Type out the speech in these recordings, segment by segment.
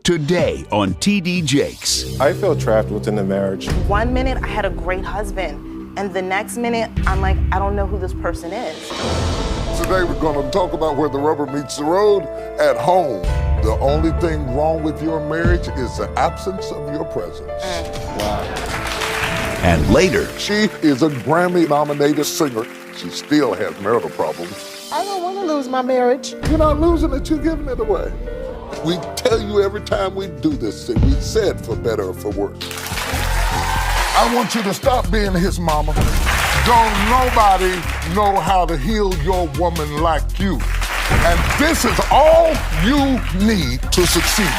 Today on TD Jakes. I feel trapped within the marriage. 1 minute I had a great husband, and the next minute I'm like, I don't know who this person is. Today we're going to talk about where the rubber meets the road at home. The only thing wrong with your marriage is the absence of your presence. Wow. And later, She is a Grammy-nominated singer. She still has marital problems. I don't want to lose my marriage. You're not losing it, you're giving it away. We tell you every time we do this thing, we said for better or for worse. I want you to stop being his mama. Don't nobody know how to heal your woman like you. And this is all you need to succeed.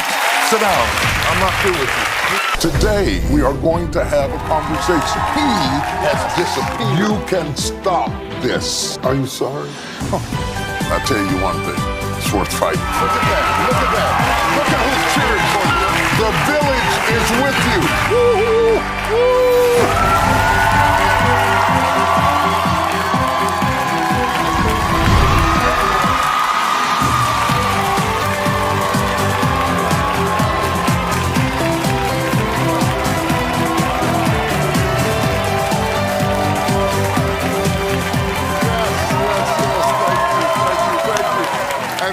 Sit down, I'm not through with you. Today, we are going to have a conversation. He has disappeared. You can stop this. Are you sorry? I'll tell you one thing. It's worth fighting. Look at that. Look at that. Look at who's cheering for you. The village is with you. Woo-hoo. Woo.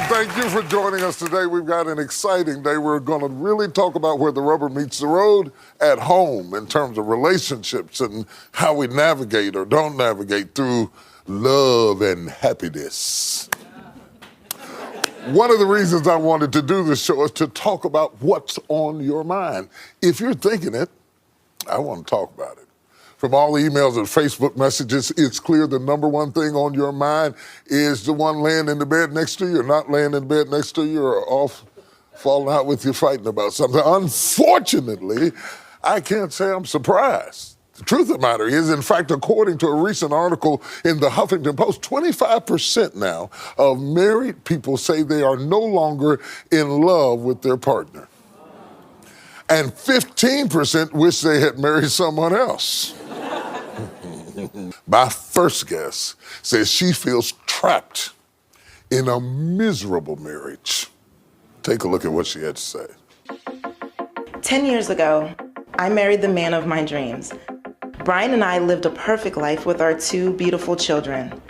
Thank you for joining us today. We've got an exciting day. We're going to really talk about where the rubber meets the road at home in terms of relationships and how we navigate or don't navigate through love and happiness. One of the reasons I wanted to do this show is to talk about what's on your mind. If you're thinking it, I want to talk about it. From all the emails and Facebook messages, it's clear the number one thing on your mind is the one laying in the bed next to you or not laying in bed next to you or off falling out with you fighting about something. Unfortunately, I can't say I'm surprised. The truth of the matter is, in fact, according to a recent article in the Huffington Post, 25% now of married people say they are no longer in love with their partner. And 15% wish they had married someone else. My first guest says she feels trapped in a miserable marriage. Take a look at what she had to say. 10 years ago, I married the man of my dreams. Brian and I lived a perfect life with our 2 beautiful children.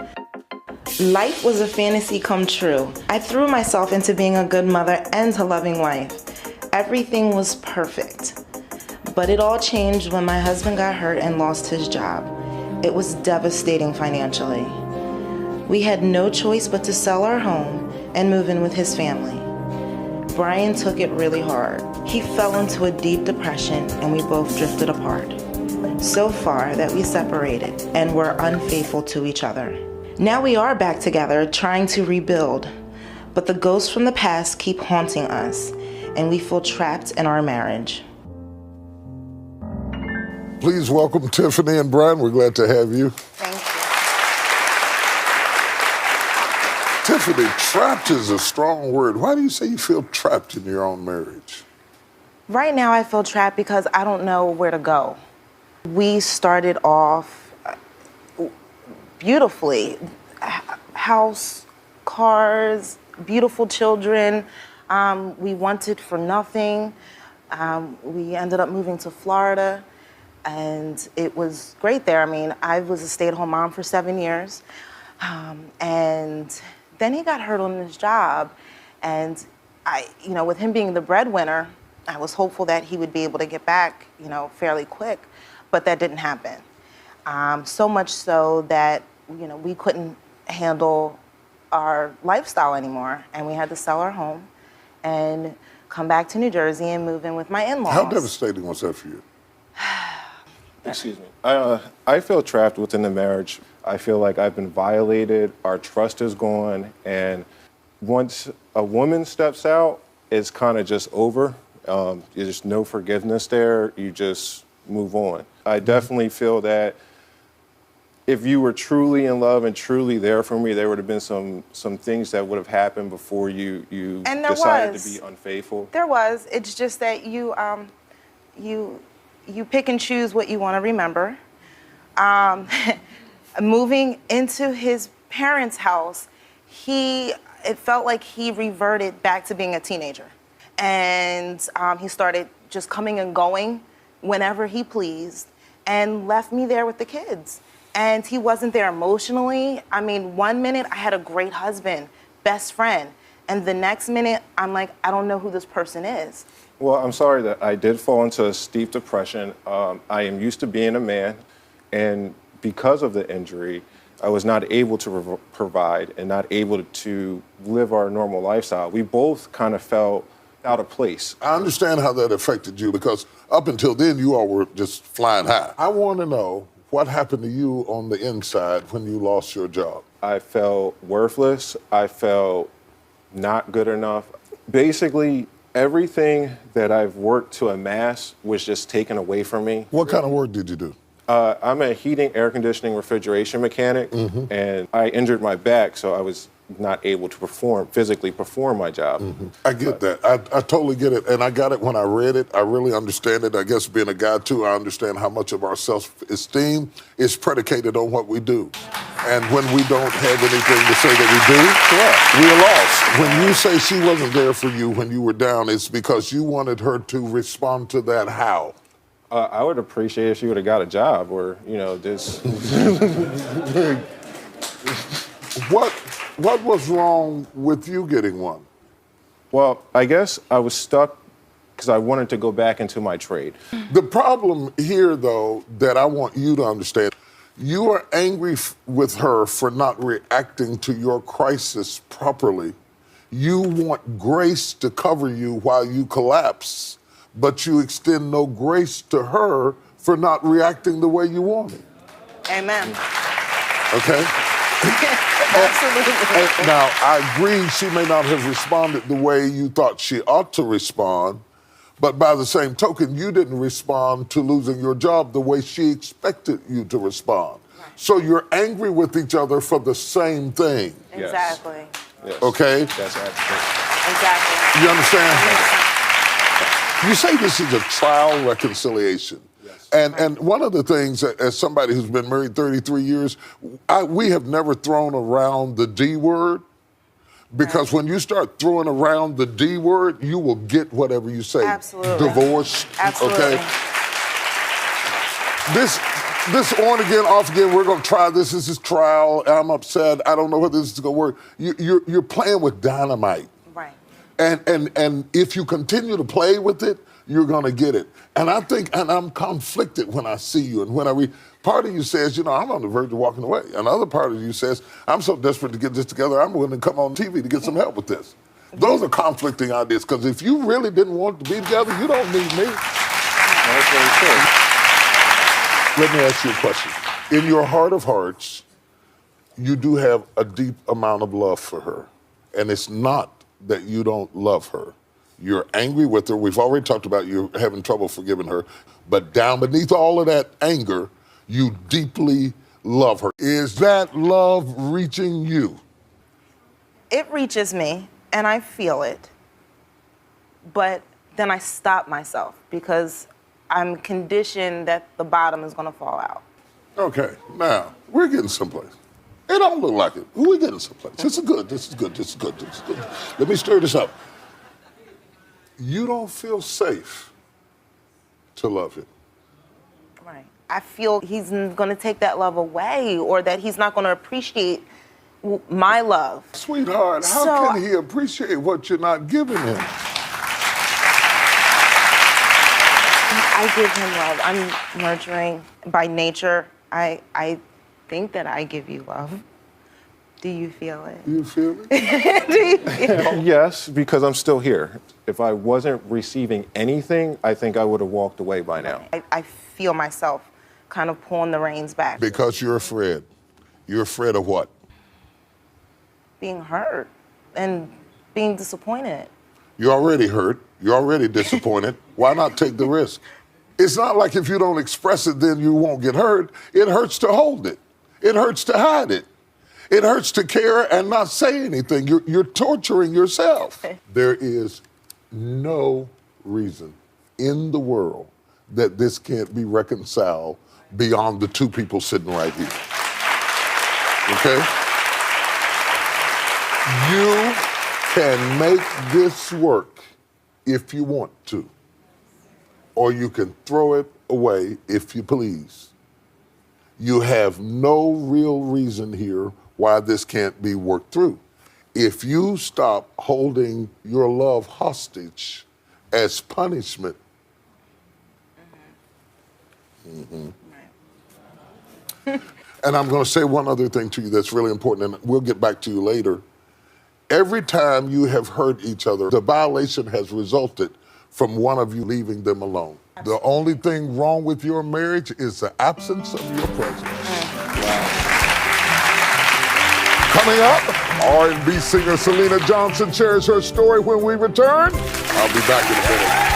Life was a fantasy come true. I threw myself into being a good mother and a loving wife. Everything was perfect. But it all changed when my husband got hurt and lost his job. It was devastating financially. We had no choice but to sell our home and move in with his family. Brian took it really hard. He fell into a deep depression and we both drifted apart. So far that we separated and were unfaithful to each other. Now we are back together trying to rebuild, but the ghosts from the past keep haunting us and we feel trapped in our marriage. Please welcome Tiffany and Brian. We're glad to have you. Thank you. Tiffany, trapped is a strong word. Why do you say you feel trapped in your own marriage? Right now I feel trapped because I don't know where to go. We started off beautifully. House, cars, beautiful children. We wanted for nothing. We ended up moving to Florida. And it was great there. I mean, I was a stay-at-home mom for 7 years. And then he got hurt on his job. And with him being the breadwinner, I was hopeful that he would be able to get back, fairly quick. But that didn't happen. So much so that, we couldn't handle our lifestyle anymore. And we had to sell our home and come back to New Jersey and move in with my in-laws. How devastating was that for you? Excuse me. I feel trapped within the marriage. I feel like I've been violated. Our trust is gone. And once a woman steps out, it's kind of just over. There's no forgiveness there. You just move on. I definitely feel that if you were truly in love and truly there for me, there would have been some things that would have happened before you decided to be unfaithful. There was. It's just that you pick and choose what you want to remember. Moving into his parents' house, it felt like he reverted back to being a teenager. And he started just coming and going whenever he pleased and left me there with the kids. And he wasn't there emotionally. I mean, one minute I had a great husband, best friend. And the next minute I'm like, I don't know who this person is. Well, I'm sorry that I did fall into a steep depression. I am used to being a man, and because of the injury, I was not able to provide and not able to live our normal lifestyle. We both kind of felt out of place. I understand how that affected you because up until then, you all were just flying high. I want to know what happened to you on the inside when you lost your job. I felt worthless. I felt not good enough. Basically, everything that I've worked to amass was just taken away from me. What kind of work did you do? I'm a heating, air conditioning, refrigeration mechanic, and I injured my back, so I was not able to physically perform my job. I get that. I totally get it. And I got it when I read it. I really understand it. I guess being a guy, too, I understand how much of our self-esteem is predicated on what we do. And when we don't have anything to say that we do, we're lost. When you say she wasn't there for you when you were down, it's because you wanted her to respond to that how? I would appreciate if she would have got a job or, this. What was wrong with you getting one? Well, I guess I was stuck because I wanted to go back into my trade. The problem here, though, that I want you to understand, you are angry with her for not reacting to your crisis properly. You want grace to cover you while you collapse, but you extend no grace to her for not reacting the way you wanted. Amen. Okay? Absolutely. Now, I agree she may not have responded the way you thought she ought to respond, but by the same token, you didn't respond to losing your job the way she expected you to respond. Right. So you're angry with each other for the same thing. Exactly. Yes. Okay? That's accurate. Exactly. You understand? You say this is a trial reconciliation. Yes. And one of the things, as somebody who's been married 33 years, we have never thrown around the D word, because when you start throwing around the D word, you will get whatever you say. Absolutely. Divorce. Absolutely. Okay? This on again, off again, we're going to try this. This is trial. I'm upset. I don't know whether this is going to work. You're playing with dynamite. Right. And if you continue to play with it, you're going to get it. And I think, and I'm conflicted when I see you. And when I read, part of you says, I'm on the verge of walking away. Another part of you says, I'm so desperate to get this together, I'm willing to come on TV to get some help with this. Those are conflicting ideas, because if you really didn't want to be together, you don't need me. That's very true. Let me ask you a question. In your heart of hearts, you do have a deep amount of love for her. And it's not that you don't love her. You're angry with her. We've already talked about you having trouble forgiving her. But down beneath all of that anger, you deeply love her. Is that love reaching you? It reaches me, and I feel it. But then I stop myself because I'm conditioned that the bottom is going to fall out. Okay, now, we're getting someplace. It don't look like it. We're getting someplace. This is good, this is good, this is good, this is good. Let me stir this up. You don't feel safe to love him. Right. I feel he's going to take that love away, or that he's not going to appreciate my love. Sweetheart, how can he appreciate what you're not giving him? I give him love. I'm nurturing by nature. I think that I give you love. Do you feel it? You feel it? Do you feel it? Yes, because I'm still here. If I wasn't receiving anything, I think I would have walked away by now. I feel myself kind of pulling the reins back. Because you're afraid. You're afraid of what? Being hurt and being disappointed. You're already hurt. You're already disappointed. Why not take the risk? It's not like if you don't express it, then you won't get hurt. It hurts to hold it. It hurts to hide it. It hurts to care and not say anything. You're torturing yourself. There is no reason in the world that this can't be reconciled beyond the two people sitting right here. Okay? You can make this work if you want to, or you can throw it away if you please. You have no real reason here why this can't be worked through. If you stop holding your love hostage as punishment, and I'm going to say one other thing to you that's really important, and we'll get back to you later. Every time you have hurt each other, the violation has resulted from one of you leaving them alone. The only thing wrong with your marriage is the absence of your presence. Coming up, R&B singer Selena Johnson shares her story when we return. I'll be back in a minute.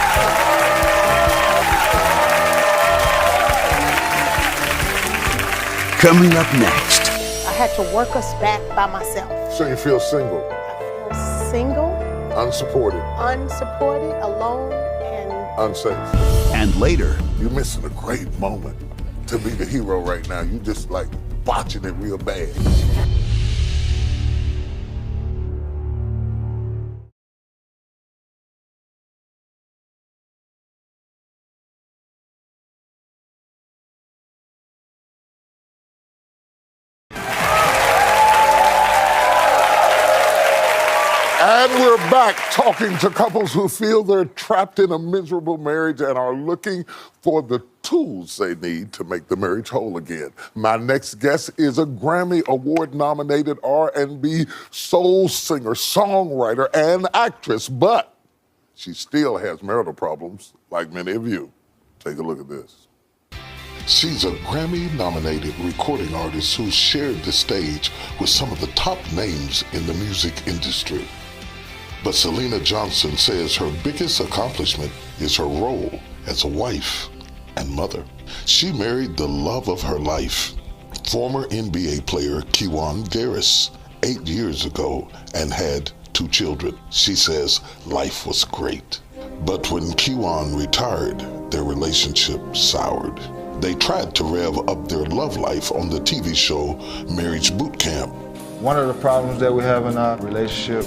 Coming up next. I had to work us back by myself. So you feel single, I feel single, unsupported, unsupported, alone, and unsafe. And later, You're missing a great moment to be the hero right now. You just like botching it real bad. And we're back talking to couples who feel they're trapped in a miserable marriage and are looking for the tools they need to make the marriage whole again. My next guest is a Grammy Award-nominated R&B soul singer, songwriter, and actress, but she still has marital problems, like many of you. Take a look at this. She's a Grammy-nominated recording artist who shared the stage with some of the top names in the music industry. But Selena Johnson says her biggest accomplishment is her role as a wife and mother. She married the love of her life, former NBA player Kiwan Garris, 8 years ago and had 2 children. She says life was great. But when Kiwan retired, their relationship soured. They tried to rev up their love life on the TV show Marriage Boot Camp. One of the problems that we have in our relationship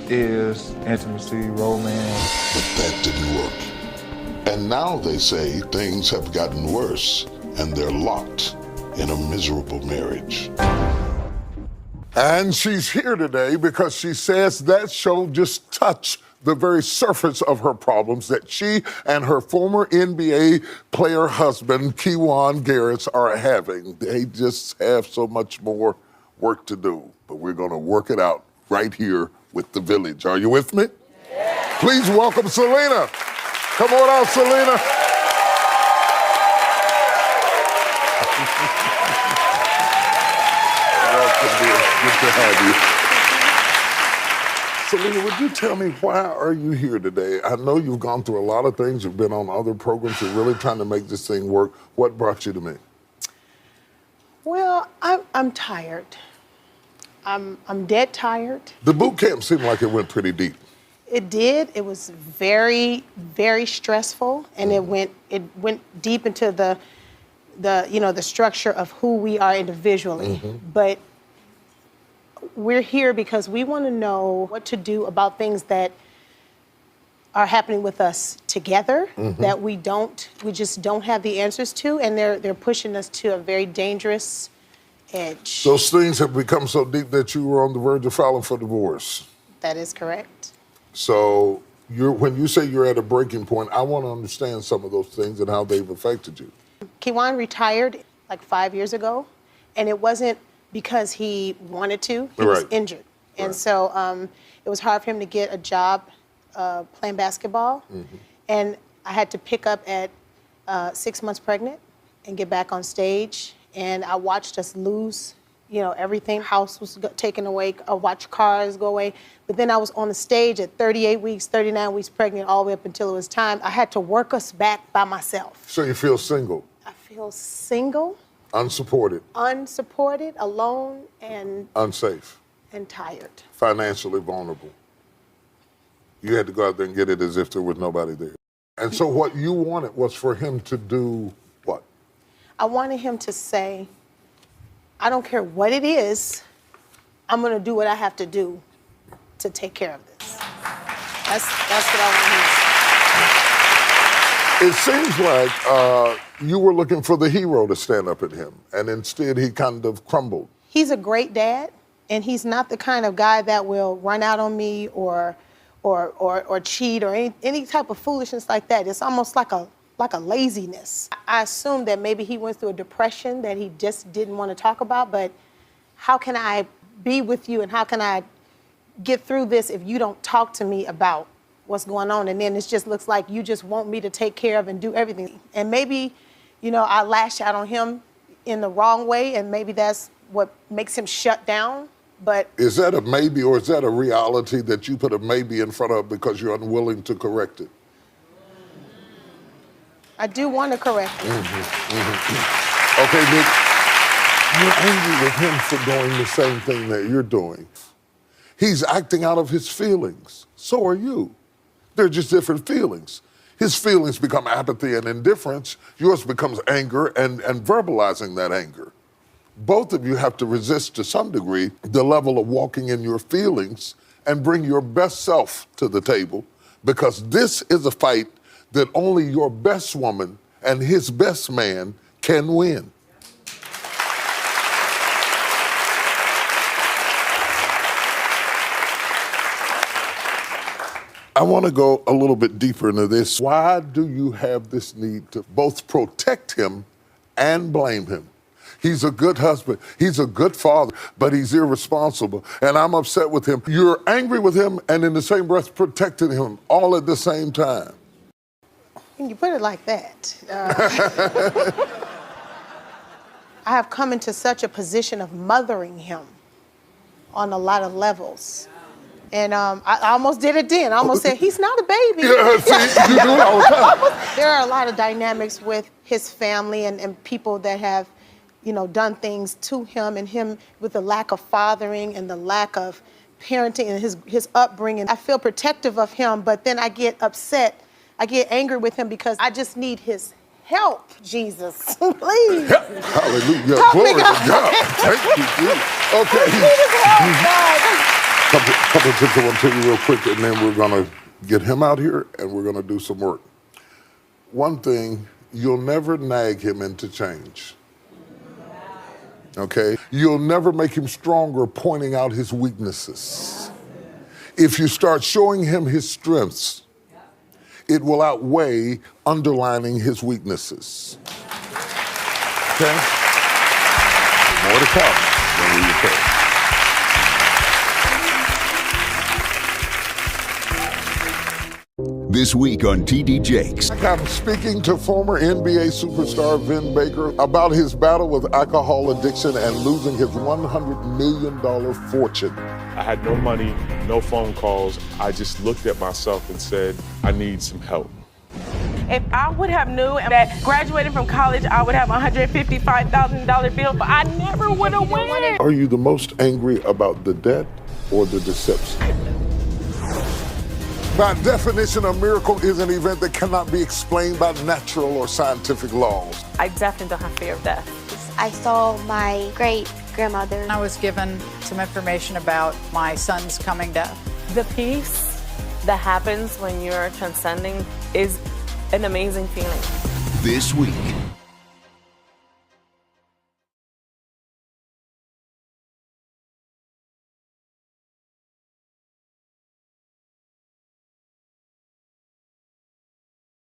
is intimacy, romance. But that didn't work. And now they say things have gotten worse and they're locked in a miserable marriage. And she's here today because she says that show just touched the very surface of her problems that she and her former NBA player husband, Kiwan Garris, are having. They just have so much more work to do, but we're gonna work it out right here with The Village. Are you with me? Yeah. Please welcome Selena. Come on out, Selena. Welcome, dear. Good to have you. Selena, would you tell me, why are you here today? I know you've gone through a lot of things. You've been on other programs. You're really trying to make this thing work. What brought you to me? well, I'm tired. I'm dead tired. The boot camp seemed like it went pretty deep. It did. It was very, very stressful, and it went deep into the structure of who we are individually. But we're here because we want to know what to do about things that are happening with us together that we just don't have the answers to, and they're pushing us to a very dangerous edge. Those things have become so deep that you were on the verge of filing for divorce. That is correct. So when you say you're at a breaking point, I want to understand some of those things and how they've affected you. Kiwan retired like 5 years ago, and it wasn't because he wanted to. He was injured. And so it was hard for him to get a job playing basketball. And I had to pick up at 6 months pregnant and get back on stage. And I watched us lose, everything. House was taken away. I watched cars go away. But then I was on the stage at 38 weeks, 39 weeks pregnant, all the way up until it was time. I had to work us back by myself. So you feel single? I feel single. Unsupported? Unsupported, alone, and unsafe? And tired. Financially vulnerable? You had to go out there and get it as if there was nobody there. And so what you wanted was for him to do what? I wanted him to say, I don't care what it is, I'm gonna do what I have to do to take care of this. That's what I want him to say. It seems like you were looking for the hero to stand up at him, and instead he kind of crumbled. He's a great dad, and he's not the kind of guy that will run out on me or cheat or any type of foolishness like that. It's almost like a laziness. I assume that maybe he went through a depression that he just didn't want to talk about, but how can I be with you and how can I get through this if you don't talk to me about what's going on? And then it just looks like you just want me to take care of and do everything. And maybe, I lash out on him in the wrong way, and maybe that's what makes him shut down. But is that a maybe, or is that a reality that you put a maybe in front of because you're unwilling to correct it? I do want to correct it. Okay, Nick, you're angry with him for doing the same thing that you're doing. He's acting out of his feelings. So are you. They're just different feelings. His feelings become apathy and indifference. Yours becomes anger and verbalizing that anger. Both of you have to resist to some degree the level of walking in your feelings and bring your best self to the table, because this is a fight that only your best woman and his best man can win. I want to go a little bit deeper into this. Why do you have this need to both protect him and blame him? He's a good husband. He's a good father, but he's irresponsible. And I'm upset with him. You're angry with him and in the same breath protecting him all at the same time. When you put it like that, I have come into such a position of mothering him on a lot of levels. And I almost did it then. I almost said, he's not a baby. Yeah, see, you do it all the time. There are a lot of dynamics with his family and people that have, done things to him, and him with the lack of fathering and the lack of parenting and his upbringing. I feel protective of him, but then I get upset. I get angry with him because I just need his help, Jesus. Please. Hallelujah. Help Glory me, to God. God. Thank you, Jesus. Okay. I need his help, God. Couple of tips I want to tell you real quick, and then we're going to get him out here and we're going to do some work. One thing, you'll never nag him into change. Okay? You'll never make him stronger pointing out his weaknesses. If you start showing him his strengths, it will outweigh underlining his weaknesses. Okay? More to come when we return. This week on TD Jakes. I'm speaking to former NBA superstar Vin Baker about his battle with alcohol addiction and losing his $100 million fortune. I had no money, no phone calls. I just looked at myself and said, I need some help. If I would have knew that graduating from college, I would have a $155,000 bill, but I never would have won. Are you the most angry about the debt or the deception? By definition, a miracle is an event that cannot be explained by natural or scientific laws. I definitely don't have fear of death. I saw my great-grandmother. I was given some information about my son's coming death. The peace that happens when you're transcending is an amazing feeling. This week.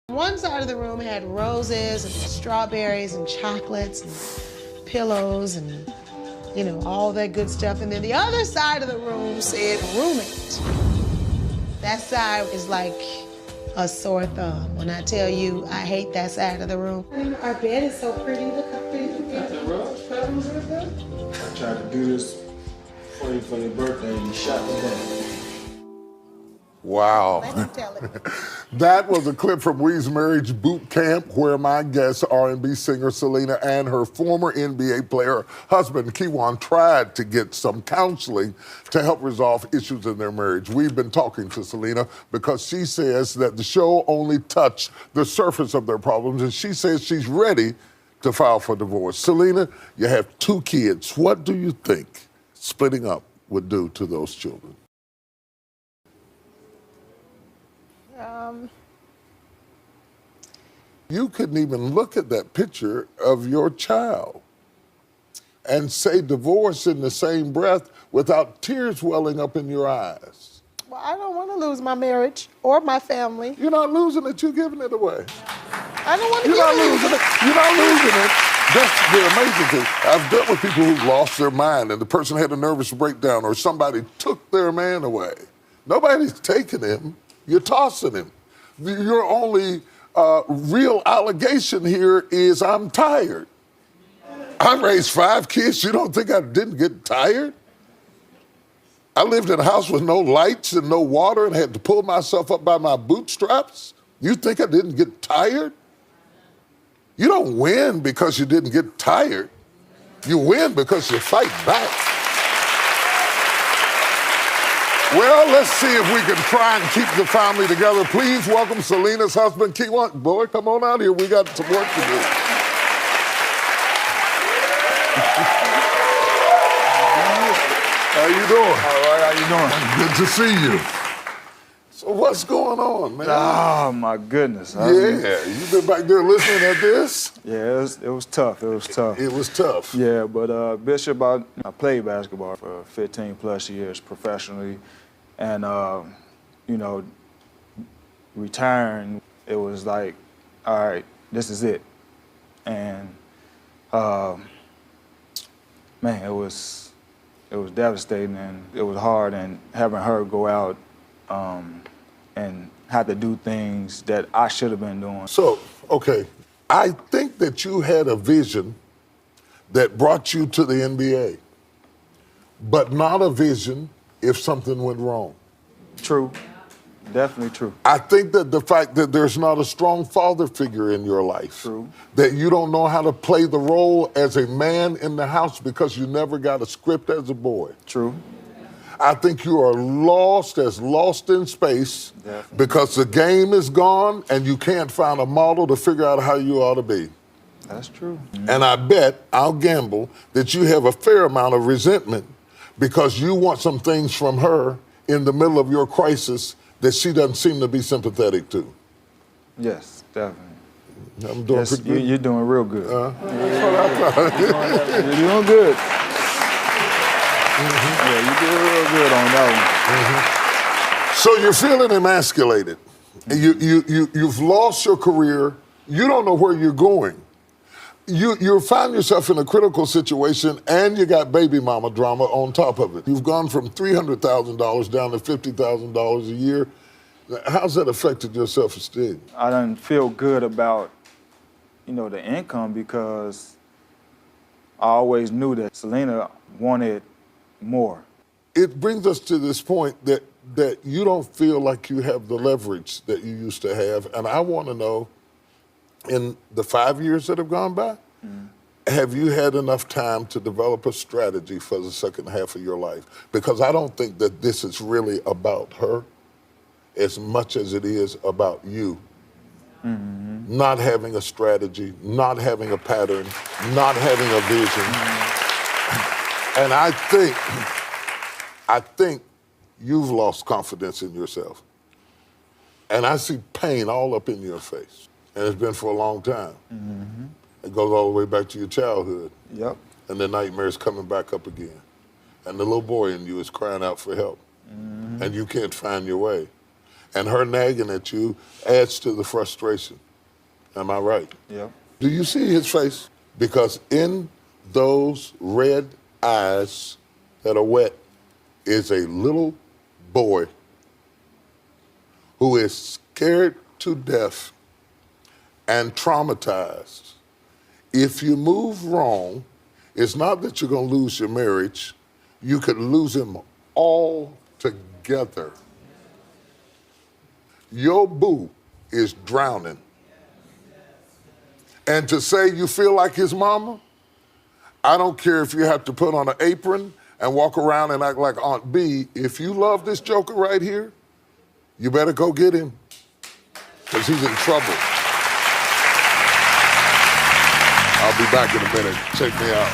One side of the room had roses and strawberries and chocolates and pillows and, all that good stuff. And then the other side of the room said roommate. That side is like a sore thumb. When I tell you I hate that side of the room. Our bed is so pretty. Look how pretty the bed is. I tried to do this for you for your birthday and you shot me down. Wow. Let me tell it. That was a clip from We's Marriage Boot Camp, where my guest, R&B singer Selena, and her former NBA player husband, Kiwan, tried to get some counseling to help resolve issues in their marriage. We've been talking to Selena because she says that the show only touched the surface of their problems, and she says she's ready to file for divorce. Selena, you have 2 kids. What do you think splitting up would do to those children? You couldn't even look at that picture of your child and say divorce in the same breath without tears welling up in your eyes. Well, I don't want to lose my marriage or my family. You're not losing it, you're giving it away. I don't want to You're not losing it. You're not losing it. That's the amazing thing. I've dealt with people who've lost their mind and the person had a nervous breakdown or somebody took their man away. Nobody's taking him. You're tossing him. Your only real allegation here is I'm tired. I raised 5 kids. You don't think I didn't get tired? I lived in a house with no lights and no water and had to pull myself up by my bootstraps. You think I didn't get tired? You don't win because you didn't get tired. You win because you fight back. Well, let's see if we can try and keep the family together. Please welcome Selena's husband, Kewan. Boy, come on out here. We got some work to do. How you doing? All right, how you doing? Good to see you. So what's going on, man? Oh, my goodness. Yeah, you been back there listening at this? Yeah, it was tough. It was tough. It was tough. Yeah, but Bishop, I played basketball for 15 plus years professionally, and you know, retiring, it was like, all right, this is it, and man, it was devastating and it was hard, and having her go out and have to do things that I should have been doing. So, okay, I think that you had a vision that brought you to the NBA, but not a vision if something went wrong. True, definitely true. I think that the fact that there's not a strong father figure in your life, True. that you don't know how to play the role as a man in the house because you never got a script as a boy. True. I think you are lost in space. Definitely. Because the game is gone and you can't find a model to figure out how you ought to be. That's true. And I bet, I'll gamble, that you have a fair amount of resentment because you want some things from her in the middle of your crisis that she doesn't seem to be sympathetic to. Yes, definitely. I'm doing Yes, pretty good. you're doing real good. That's what I thought. You're doing good. Yeah, you did real good on that So you're feeling emasculated. You've lost your career. You don't know where you're going. You find yourself in a critical situation, and you got baby mama drama on top of it. You've gone from $300,000 down to $50,000 a year. How's that affected your self-esteem? I didn't feel good about, the income because I always knew that Selena wanted more. It brings us to this point that you don't feel like you have the leverage that you used to have. And I want to know, in the 5 years that have gone by, have you had enough time to develop a strategy for the second half of your life? Because I don't think that this is really about her as much as it is about you. Not having a strategy, not having a pattern, not having a vision. And I think you've lost confidence in yourself. And I see pain all up in your face. And it's been for a long time. It goes all the way back to your childhood. Yep. And the nightmare's coming back up again. And the little boy in you is crying out for help. And you can't find your way. And her nagging at you adds to the frustration. Am I right? Yep. Do you see his face? Because in those red eyes that are wet is a little boy who is scared to death and traumatized. If you move wrong, it's not that you're going to lose your marriage. You could lose him altogether. Your boo is drowning. And to say you feel like his mama, I don't care if you have to put on an apron and walk around and act like Aunt B. If you love this joker right here, you better go get him, because he's in trouble. I'll be back in a minute. Check me out.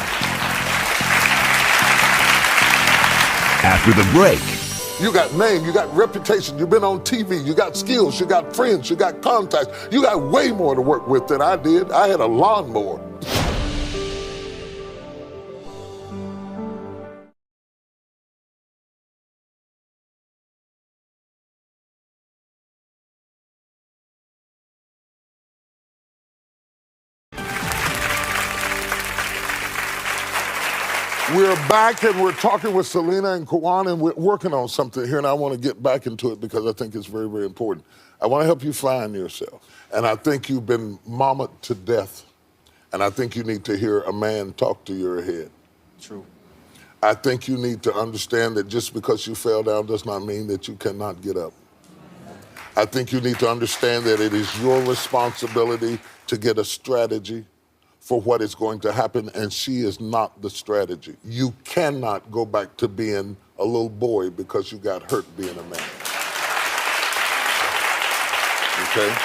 After the break, You got name, you got reputation, you've been on TV, you got skills, you got friends, you got contacts. You got way more to work with than I did. I had a lawnmower. We're back and we're talking with Selena and Kawan, and we're working on something here, and I want to get back into it because I think it's very, very important. I want to help you find yourself. And I think you've been mamaed to death, and I think you need to hear a man talk to your head. True. I think you need to understand that just because you fell down does not mean that you cannot get up. I think you need to understand that it is your responsibility to get a strategy for what is going to happen, and she is not the strategy. You cannot go back to being a little boy because you got hurt being a man. Okay?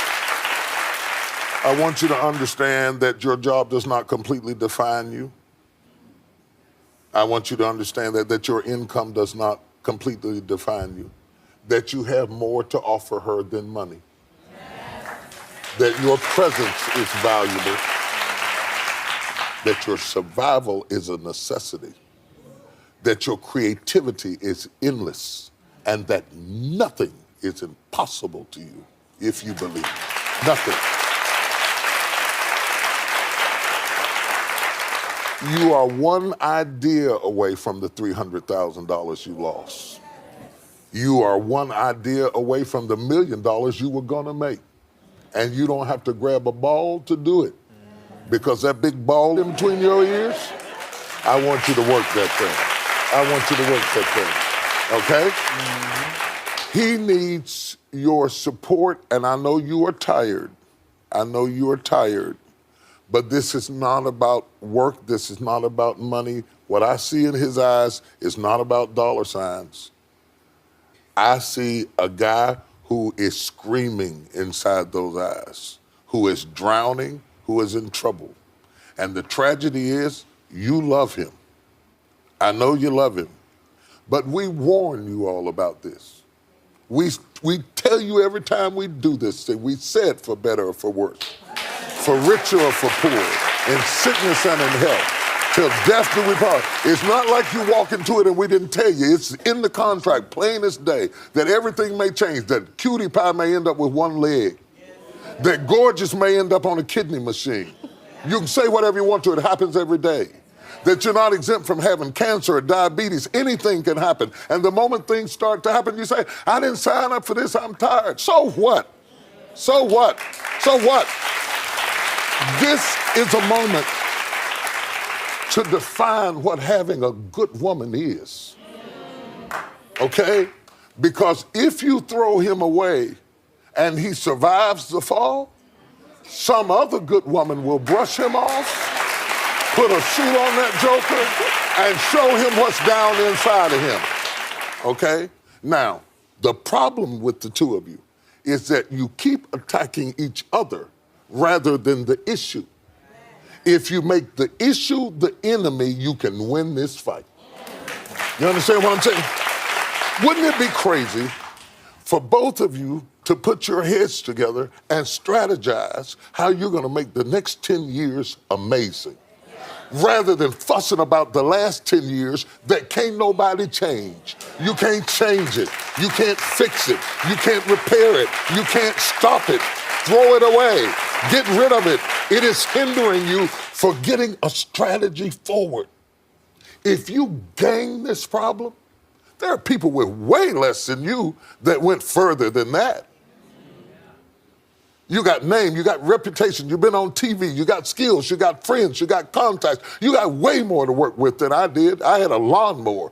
I want you to understand that your job does not completely define you. I want you to understand that your income does not completely define you. That you have more to offer her than money. That your presence is valuable. That your survival is a necessity, that your creativity is endless, and that nothing is impossible to you if you believe. Nothing. You are one idea away from the $300,000 you lost. You are one idea away from the $1 million you were gonna make. And you don't have to grab a ball to do it. Because that big ball in between your ears, I want you to work that thing. I want you to work that thing, okay? He needs your support, and I know you are tired. I know you are tired, but this is not about work. This is not about money. What I see in his eyes is not about dollar signs. I see a guy who is screaming inside those eyes, who is drowning, who is in trouble. And the tragedy is, you love him. I know you love him. But we warn you all about this. We tell you every time we do this thing, we say it for better or for worse, for richer or for poor, in sickness and in health, till death do we part. It's not like you walk into it and we didn't tell you. It's in the contract, plain as day, that everything may change, that cutie pie may end up with one leg, that gorgeous may end up on a kidney machine. You can say whatever you want to, it happens every day. That you're not exempt from having cancer or diabetes, anything can happen. And the moment things start to happen, you say, I didn't sign up for this, I'm tired. So what? So what? So what? This is a moment to define what having a good woman is. Okay? Because if you throw him away, and he survives the fall, some other good woman will brush him off, put a suit on that joker, and show him what's down inside of him. Okay? Now, the problem with the two of you is that you keep attacking each other rather than the issue. If you make the issue the enemy, you can win this fight. You understand what I'm saying? Wouldn't it be crazy for both of you to put your heads together and strategize how you're gonna make the next 10 years amazing, rather than fussing about the last 10 years that can't nobody change. You can't change it. You can't fix it. You can't repair it. You can't stop it. Throw it away. Get rid of it. It is hindering you for getting a strategy forward. If you gang this problem, there are people with way less than you that went further than that. You got name, you got reputation, you've been on TV, you got skills, you got friends, you got contacts. You got way more to work with than I did. I had a lawnmower.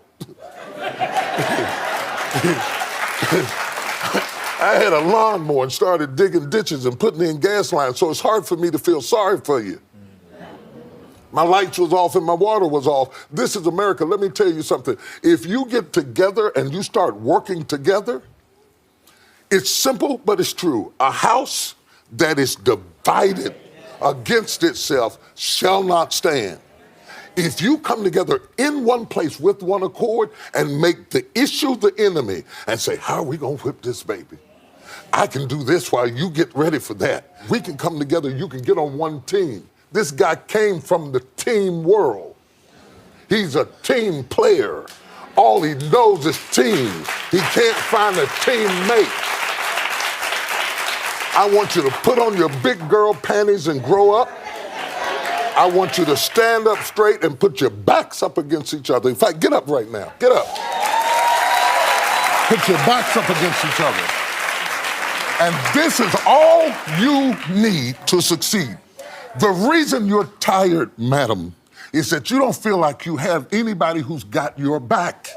I had a lawnmower and started digging ditches and putting in gas lines, so it's hard for me to feel sorry for you. My lights was off and my water was off. This is America. Let me tell you something. If you get together and you start working together, it's simple, but it's true. A house that is divided against itself shall not stand. If you come together in one place with one accord and make the issue the enemy and say, how are we going to whip this baby? I can do this while you get ready for that. We can come together, you can get on one team. This guy came from the team world. He's a team player. All he knows is team. He can't find a teammate. I want you to put on your big girl panties and grow up. I want you to stand up straight and put your backs up against each other. In fact, get up right now. Get up. Put your backs up against each other. And this is all you need to succeed. The reason you're tired, madam, is that you don't feel like you have anybody who's got your back.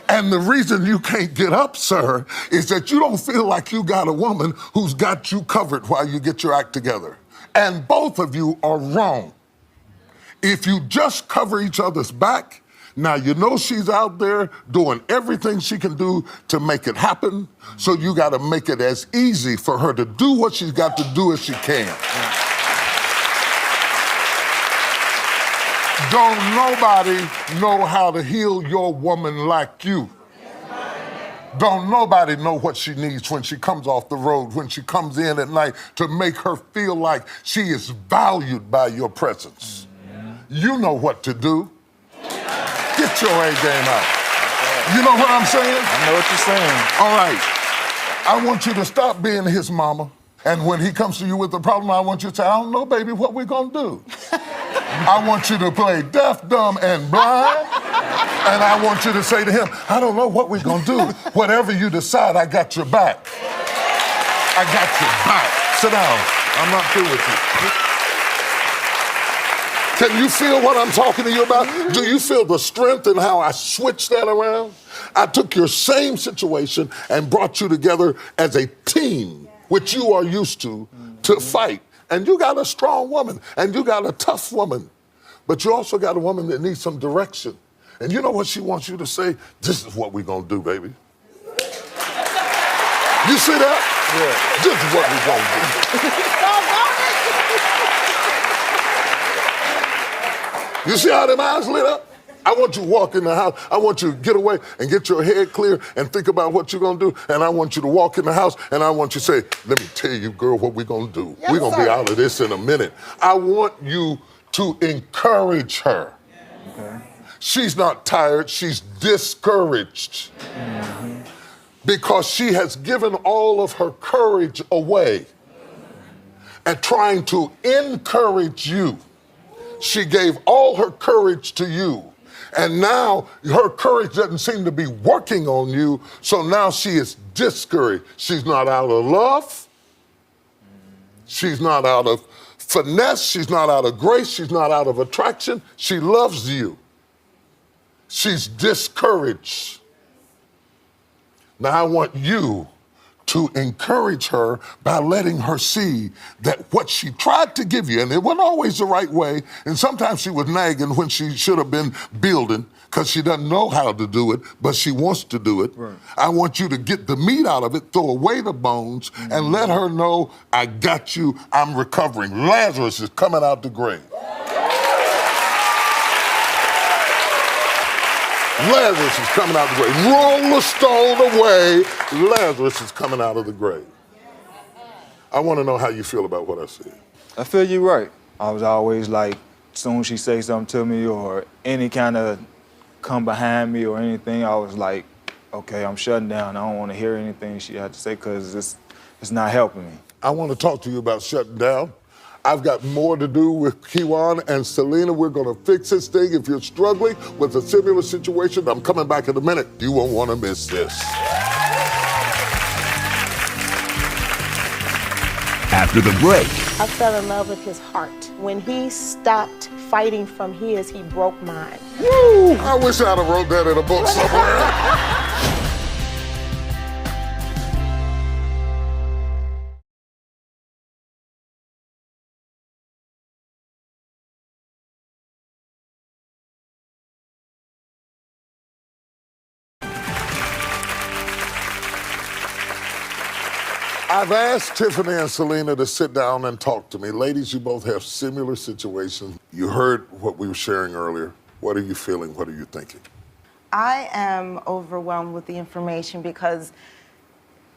And the reason you can't get up, sir, is that you don't feel like you got a woman who's got you covered while you get your act together. And both of you are wrong. If you just cover each other's back, now you know she's out there doing everything she can do to make it happen, so you got to make it as easy for her to do what she's got to do as she can. Don't nobody know how to heal your woman like you. Don't nobody know what she needs when she comes off the road, when she comes in at night, to make her feel like she is valued by your presence. You know what to do. Get your A game out. You know what I'm saying? I know what you're saying. All right. I want you to stop being his mama. And when he comes to you with a problem, I want you to say, I don't know, baby, what we gonna do? I want you to play deaf, dumb, and blind. And I want you to say to him, I don't know what we're gonna do. Whatever you decide, I got your back. I got your back. Sit down. I'm not through with you. Can you feel what I'm talking to you about? Do you feel the strength in how I switched that around? I took your same situation and brought you together as a team, which you are used to fight. And you got a strong woman, and you got a tough woman. But you also got a woman that needs some direction. And you know what she wants you to say? This is what we're gonna do, baby. You see that? Yeah. This is what we're gonna do. You see how them eyes lit up? I want you to walk in the house. I want you to get away and get your head clear and think about what you're going to do. And I want you to walk in the house and I want you to say, let me tell you, girl, what we're going to do. Yes, we're going to be out of this in a minute. I want you to encourage her. Okay. She's not tired. She's discouraged. Mm-hmm. Because she has given all of her courage away and trying to encourage you. She gave all her courage to you. And now her courage doesn't seem to be working on you, so now she is discouraged. She's not out of love. She's not out of finesse. She's not out of grace. She's not out of attraction. She loves you. She's discouraged. Now I want you to encourage her by letting her see that what she tried to give you, and it wasn't always the right way, and sometimes she was nagging when she should have been building because she doesn't know how to do it, but she wants to do it. Right. I want you to get the meat out of it, throw away the bones, and let her know, I got you, I'm recovering. Lazarus is coming out the grave. Lazarus is coming out of the grave. Roll the stone away. Lazarus is coming out of the grave. I want to know how you feel about what I said. I feel you right. I was always like, soon as she say something to me or any kind of come behind me or anything, I was like, okay, I'm shutting down. I don't want to hear anything she had to say because it's not helping me. I want to talk to you about shutting down. I've got more to do with Kiwan and Selena. We're going to fix this thing. If you're struggling with a similar situation, I'm coming back in a minute. You won't want to miss this. After the break. I fell in love with his heart. When he stopped fighting from his, he broke mine. Woo! I wish I'd have wrote that in a book somewhere. I've asked Tiffany and Selena to sit down and talk to me. Ladies, you both have similar situations. You heard what we were sharing earlier. What are you feeling? What are you thinking? I am overwhelmed with the information because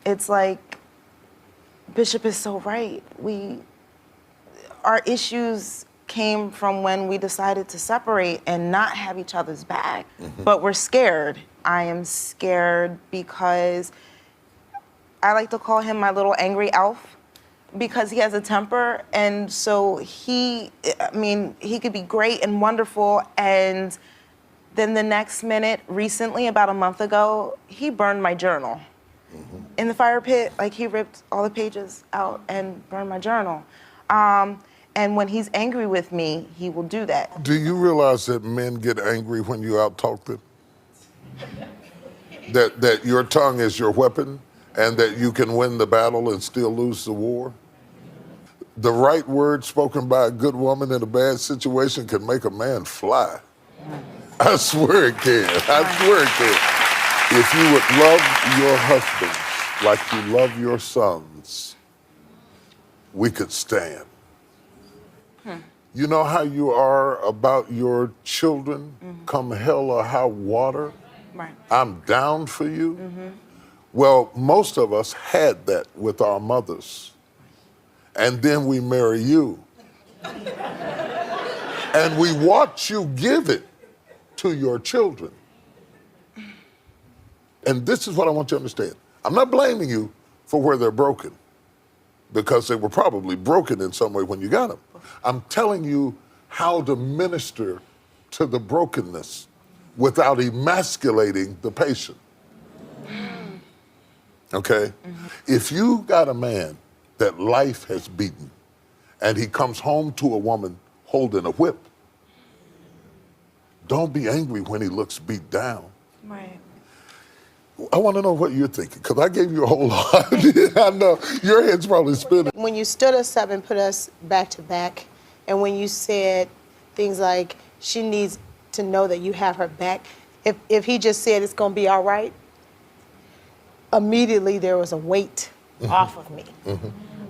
it's like Bishop is so right. Our issues came from when we decided to separate and not have each other's back, but we're scared. I am scared because I like to call him my little angry elf because he has a temper, and so he could be great and wonderful, and then the next minute, recently, about a month ago, he burned my journal. In the fire pit, like he ripped all the pages out and burned my journal. And when he's angry with me, he will do that. Do you realize that men get angry when you out-talk them? That your tongue is your weapon and that you can win the battle and still lose the war? The right word spoken by a good woman in a bad situation can make a man fly. I swear it can. I swear it can. If you would love your husbands like you love your sons, we could stand. You know how you are about your children, come hell or high water? Right. I'm down for you. Well, most of us had that with our mothers. And then we marry you. And we watch you give it to your children. And this is what I want you to understand. I'm not blaming you for where they're broken, because they were probably broken in some way when you got them. I'm telling you how to minister to the brokenness without emasculating the patient. Okay? If you got a man that life has beaten and he comes home to a woman holding a whip, don't be angry when he looks beat down. Right. I want to know what you're thinking, because I gave you a whole lot. I know your head's probably spinning. When you stood us up and put us back to back, and when you said things like, she needs to know that you have her back, if he just said it's going to be all right, immediately there was a weight off of me.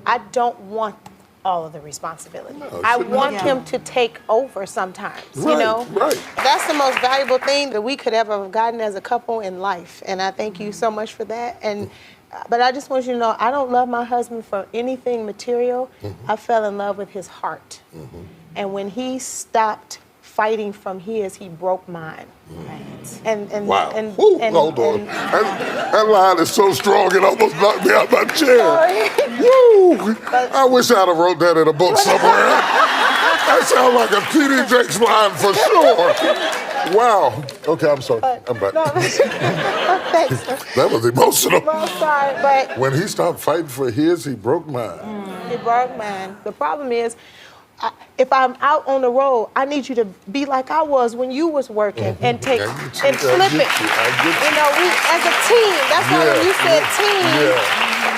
I don't want all of the responsibility. No, I want him to take over sometimes, you know? Right. That's the most valuable thing that we could ever have gotten as a couple in life, and I thank you so much for that. And but I just want you to know, I don't love my husband for anything material. I fell in love with his heart. And when he stopped fighting from his, he broke mine. And wow. And, Woo, and, hold on. and- That line is so strong it almost knocked me out my chair. Woo! I wish I'd have wrote that in a book somewhere. That sounds like a T.D. Jakes line for sure. Wow. Okay, I'm sorry. I'm back. No, thanks. That was emotional. I'm sorry, but When he stopped fighting for his, he broke mine. he broke mine. The problem is, if I'm out on the road, I need you to be like I was when you was working and take I and get you. flip it. I get you. You know, we as a team. That's why when you said team,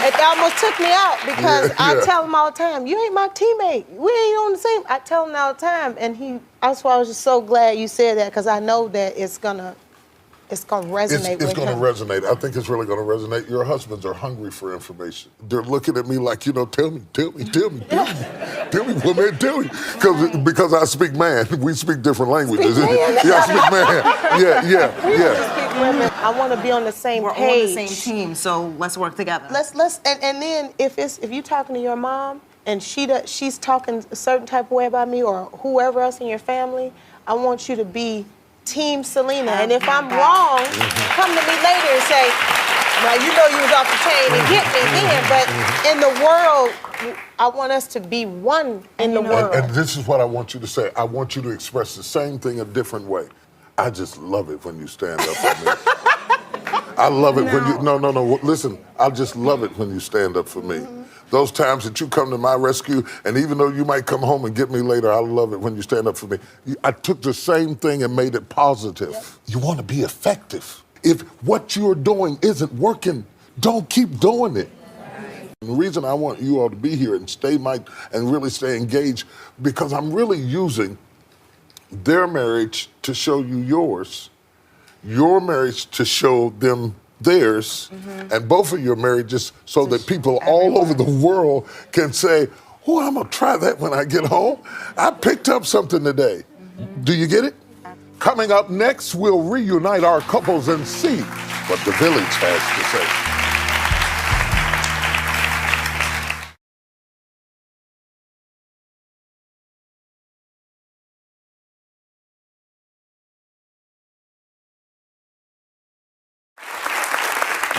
it almost took me out because I tell him all the time, you ain't my teammate. We ain't on the same. I tell him all the time, and that's why I was just so glad you said that, because I know that it's gonna resonate It's with going to him. resonate. I think it's really going to resonate. Your husbands are hungry for information. They're looking at me like, tell me, tell me, tell me, tell me, woman, tell me. Because I speak man. We speak different languages. Speak man. Yeah, I speak man. Yeah. I want to be on the same We're page. on the same team, so let's work together. And then if you're talking to your mom and she's talking a certain type of way about me or whoever else in your family, I want you to be Team Selena. And if I'm wrong, come to me later and say, now you know you was off the chain and get me then. But in the world, I want us to be one in the world. And this is what I want you to say. I want you to express the same thing a different way. I just love it when you stand up for me. I love it when you, no, listen, I just love it when you stand up for me. Those times that you come to my rescue, and even though you might come home and get me later, I love it when you stand up for me. I took the same thing and made it positive. You want to be effective. If what you're doing isn't working, don't keep doing it. The reason I want you all to be here and really stay engaged, because I'm really using their marriage to show you yours, your marriage to show them theirs, and both of you are married just so that people all over the world can say, oh, I'm gonna try that when I get home. I picked up something today. Do you get it? Coming up next, we'll reunite our couples and see what the village has to say.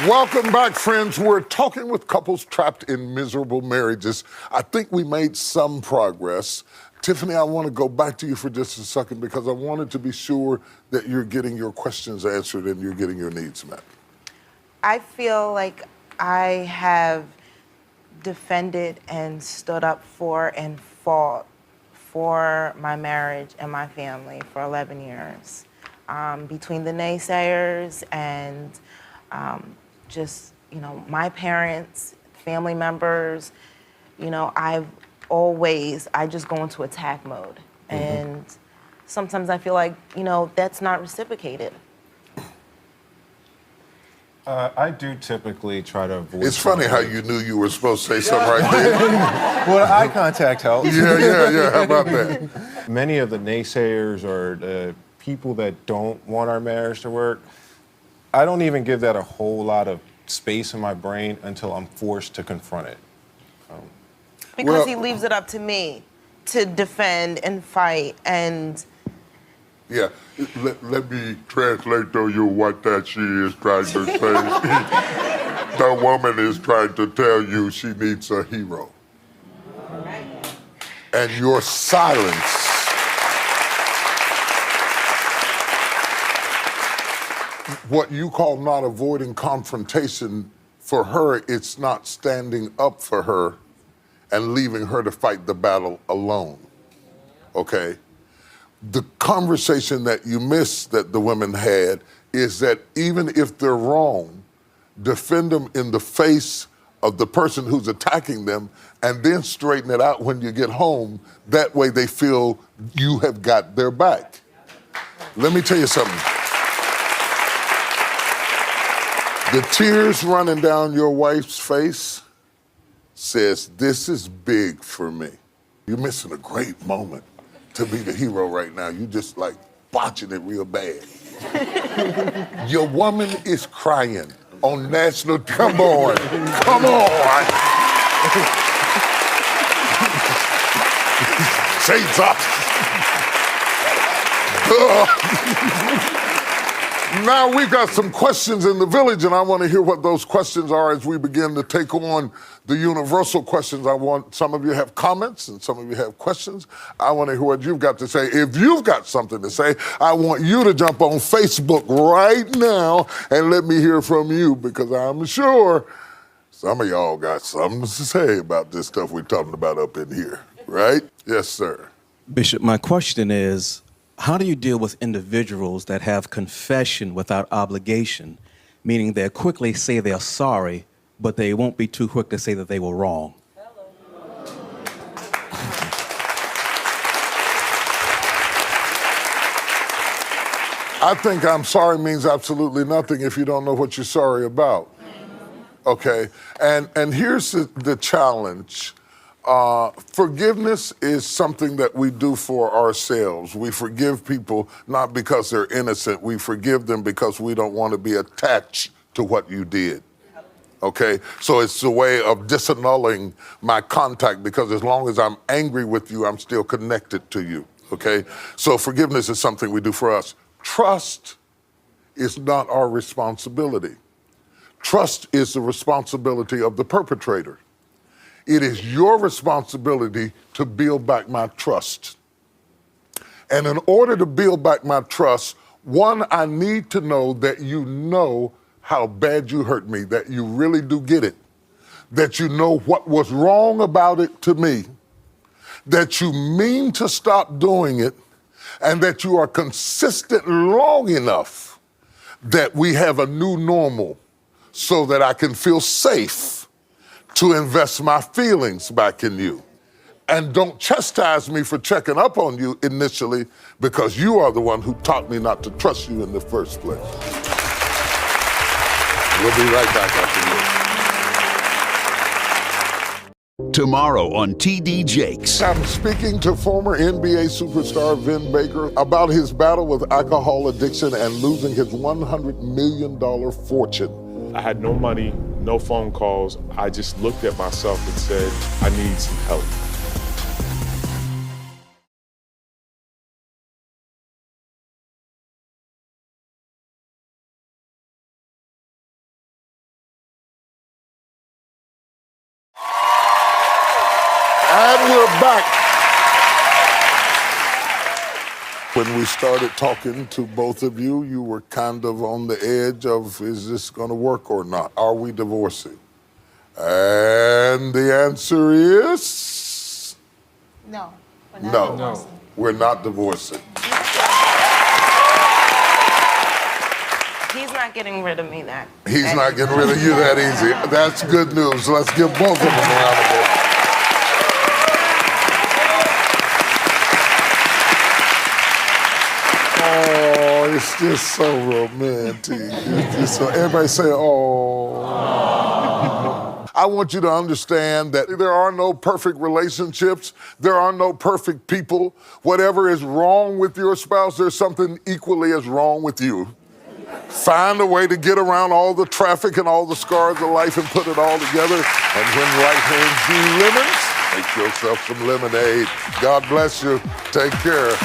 Welcome back, friends. We're talking with couples trapped in miserable marriages. I think we made some progress. Tiffany, I want to go back to you for just a second because I wanted to be sure that you're getting your questions answered and you're getting your needs met. I feel like I have defended and stood up for and fought for my marriage and my family for 11 years. Between the naysayers and just, my parents, family members, I just go into attack mode. And sometimes I feel like, that's not reciprocated. I do typically try to avoid... It's funny how you knew you were supposed to say something right there. Well, eye contact helps. Yeah, how about that? Many of the naysayers or the people that don't want our marriage to work, I don't even give that a whole lot of space in my brain until I'm forced to confront it. Because he leaves it up to me to defend and fight and... Yeah, let me translate to you what that she is trying to say. The woman is trying to tell you she needs a hero. And your silence what you call not avoiding confrontation, for her, it's not standing up for her and leaving her to fight the battle alone, okay? The conversation that you missed that the women had is that even if they're wrong, defend them in the face of the person who's attacking them and then straighten it out when you get home. That way they feel you have got their back. Let me tell you something. The tears running down your wife's face says, this is big for me. You're missing a great moment to be the hero right now. You just like botching it real bad. Your woman is crying on national, come on. Shades up. Now we've got some questions in the village, and I want to hear what those questions are as we begin to take on the universal questions. Some of you have comments and some of you have questions. I want to hear what you've got to say. If you've got something to say, I want you to jump on Facebook right now and let me hear from you, because I'm sure some of y'all got something to say about this stuff we're talking about up in here, right? Yes, sir. Bishop, my question is, how do you deal with individuals that have confession without obligation, meaning they quickly say they're sorry, but they won't be too quick to say that they were wrong? I think I'm sorry means absolutely nothing if you don't know what you're sorry about. Okay, and here's the challenge. Forgiveness is something that we do for ourselves. We forgive people not because they're innocent. We forgive them because we don't want to be attached to what you did. Okay? So it's a way of disannulling my contact, because as long as I'm angry with you, I'm still connected to you. Okay? So forgiveness is something we do for us. Trust is not our responsibility. Trust is the responsibility of the perpetrator. It is your responsibility to build back my trust. And in order to build back my trust, one, I need to know that you know how bad you hurt me, that you really do get it, that you know what was wrong about it to me, that you mean to stop doing it, and that you are consistent long enough that we have a new normal so that I can feel safe to invest my feelings back in you. And don't chastise me for checking up on you initially, because you are the one who taught me not to trust you in the first place. We'll be right back after this. Tomorrow on TD Jakes. I'm speaking to former NBA superstar Vin Baker about his battle with alcohol addiction and losing his $100 million fortune. I had no money, no phone calls. I just looked at myself and said, I need some help. And we're back. When we started talking to both of you, you were kind of on the edge of, is this going to work or not? Are we divorcing? And the answer is? No, we're not No, divorcing. we're not divorcing. He's not getting rid of me that. He's not getting rid of you that easy. That's good news. Let's give both of them a round of applause. Oh, it's just so romantic. It's just so, everybody say, oh. I want you to understand that there are no perfect relationships. There are no perfect people. Whatever is wrong with your spouse, there's something equally as wrong with you. Find a way to get around all the traffic and all the scars of life and put it all together. And when life hands you lemons, make yourself some lemonade. God bless you. Take care.